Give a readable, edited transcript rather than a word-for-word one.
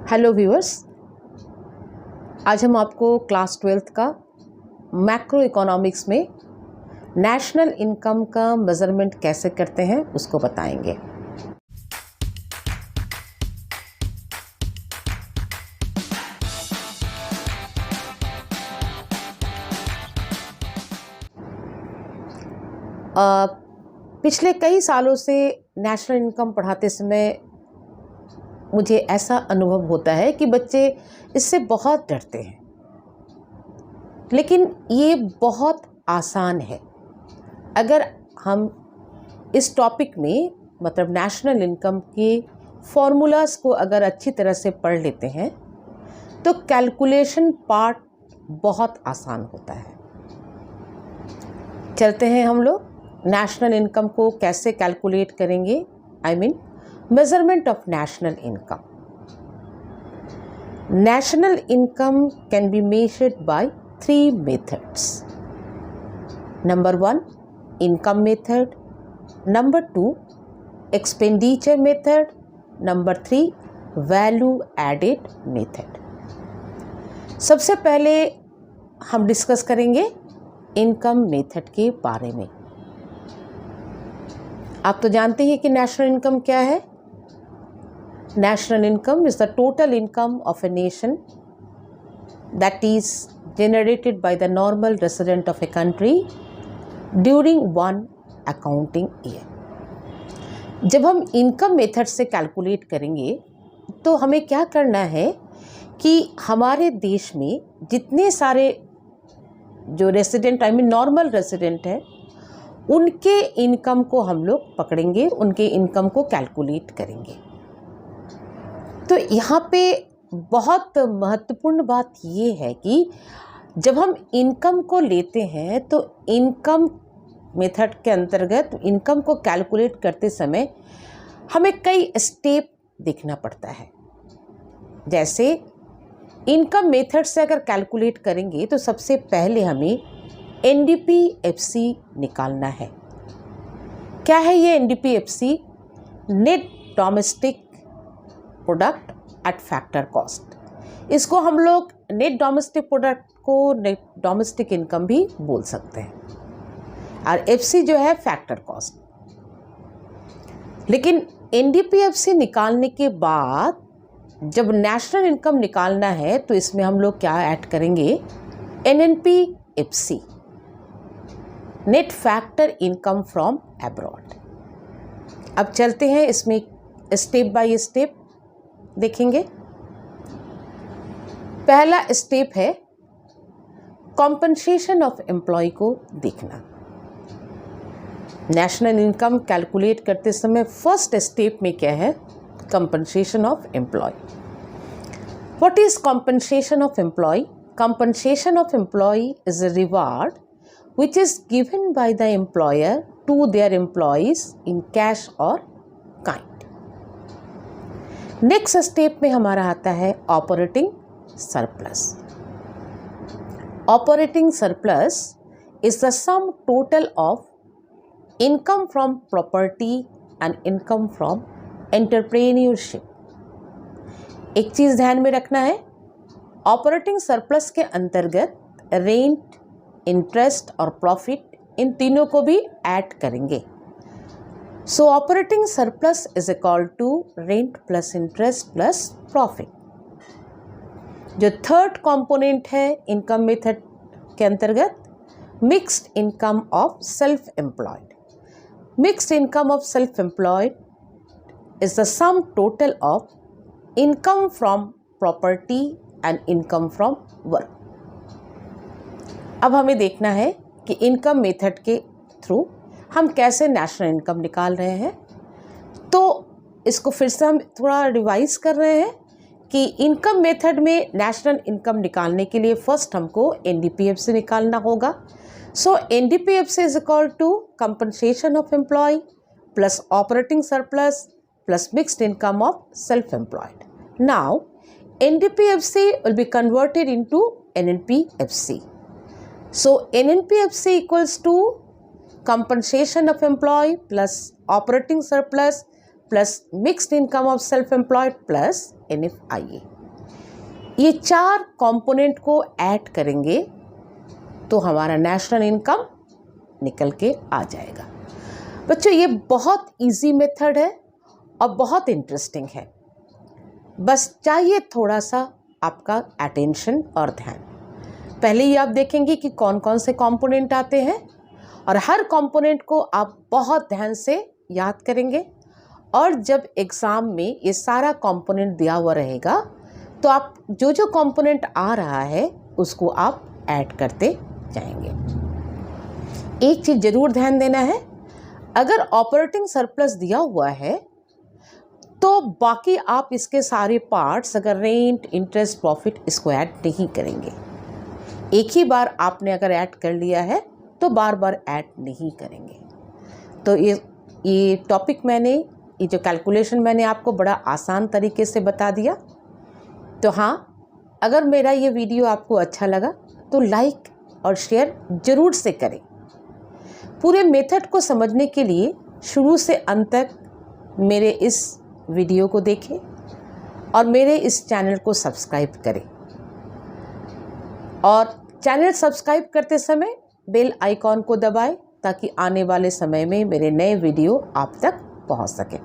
Hello viewers, आज हम आपको क्लास 12th का मैक्रो इकोनॉमिक्स में नेशनल इनकम का मेज़रमेंट कैसे करते हैं उसको बताएंगे। पिछले कई सालों से नेशनल इनकम पढ़ाते समय मुझे ऐसा अनुभव होता है कि बच्चे इससे बहुत डरते हैं, लेकिन ये बहुत आसान है। अगर हम इस टॉपिक में मतलब नेशनल इनकम के फॉर्मूलाज को अगर अच्छी तरह से पढ़ लेते हैं तो कैलकुलेशन पार्ट बहुत आसान होता है। चलते हैं हम लोग नेशनल इनकम को कैसे कैलकुलेट करेंगे। Measurement of national income. National income can be measured by three methods. Number 1, income method. Number 2, expenditure method. Number 3, value added method. सबसे पहले हम डिस्कस करेंगे इनकम मेथड के बारे में। आप तो जानते हैं कि नेशनल इनकम क्या है। National income is the total income of a nation that is generated by the normal resident of a country during one accounting year. जब हम इनकम मेथड से कैलकुलेट करेंगे तो हमें क्या करना है कि हमारे देश में जितने सारे जो रेसिडेंट नॉर्मल रेसिडेंट है उनके इनकम को हम लोग पकड़ेंगे, उनके इनकम को कैलकुलेट करेंगे। तो यहाँ पे बहुत महत्वपूर्ण बात ये है कि जब हम इनकम को लेते हैं तो इनकम मेथड के अंतर्गत इनकम को कैलकुलेट करते समय हमें कई स्टेप देखना पड़ता है। जैसे इनकम मेथड से अगर कैलकुलेट करेंगे तो सबसे पहले हमें NDP-FC निकालना है। क्या है ये NDP-FC? Net domestic product at factor cost. इसको हम लोग नेट डोमेस्टिक प्रोडक्ट को नेट डोमेस्टिक इनकम भी बोल सकते हैं, और FC जो है फैक्टर कॉस्ट। लेकिन NDP-FC निकालने के बाद जब नेशनल इनकम निकालना है तो इसमें हम लोग क्या ऐड करेंगे? NNP-FC, net factor income from abroad. अब चलते हैं इसमें स्टेप बाय स्टेप देखेंगे। पहला स्टेप है कॉम्पनसेशन ऑफ एम्प्लॉय को देखना। नेशनल इनकम कैलकुलेट करते समय फर्स्ट स्टेप में क्या है? Compensation of employ. What is compensation of employ? Compensation of employ is a reward which is given by the employer to their employees in cash or kind. Next step में हमारा आता है operating surplus. Operating surplus is the sum total of income from property and income from entrepreneurship. एक चीज़ ध्यान में रखना है, operating surplus के अंतर्गत रेंट, इंटरेस्ट और प्रॉफिट इन तीनों को भी ऐड करेंगे। So operating surplus is equal to rent plus interest plus profit. जो थर्ड कंपोनेंट है इनकम मेथड के अंतर्गत, mixed income of self employed. Mixed income of self employed is the sum total of income from property and income from work. अब हमें देखना है कि income method के थ्रू हम कैसे नेशनल इनकम निकाल रहे हैं। तो इसको फिर से हम थोड़ा रिवाइज कर रहे हैं कि इनकम मेथड में नेशनल इनकम निकालने के लिए फर्स्ट हमको NDP-FC निकालना होगा। So NDP-FC is equal to compensation of employ plus operating surplus plus mixed income of self employed. Now NDP-FC will be converted into NNP-FC. So NNP-FC equals to compensation of employee plus operating surplus plus mixed income of self-employed plus NFIA। ये 4 component को add करेंगे तो हमारा national income निकल के आ जाएगा। बच्चों ये बहुत इजी मेथड है और बहुत इंटरेस्टिंग है, बस चाहिए थोड़ा सा आपका अटेंशन और ध्यान। पहले ही आप देखेंगे कि कौन कौन से कंपोनेंट आते हैं और हर कंपोनेंट को आप बहुत ध्यान से याद करेंगे, और जब एग्ज़ाम में ये सारा कंपोनेंट दिया हुआ रहेगा तो आप जो जो कंपोनेंट आ रहा है उसको आप ऐड करते जाएंगे। एक चीज़ ज़रूर ध्यान देना है, अगर ऑपरेटिंग सरप्लस दिया हुआ है तो बाकी आप इसके सारे पार्ट्स, अगर रेंट, इंटरेस्ट, प्रॉफिट, इसको ऐड नहीं करेंगे। एक ही बार आपने अगर ऐड कर लिया है तो बार बार ऐड नहीं करेंगे। तो ये टॉपिक मैंने, ये जो कैलकुलेशन मैंने आपको बड़ा आसान तरीके से बता दिया। तो हाँ, अगर मेरा ये वीडियो आपको अच्छा लगा तो लाइक और शेयर ज़रूर से करें। पूरे मेथड को समझने के लिए शुरू से अंत तक मेरे इस वीडियो को देखें और मेरे इस चैनल को सब्सक्राइब करें, और चैनल सब्सक्राइब करते समय बेल आइकॉन को दबाएं ताकि आने वाले समय में मेरे नए वीडियो आप तक पहुंच सकें।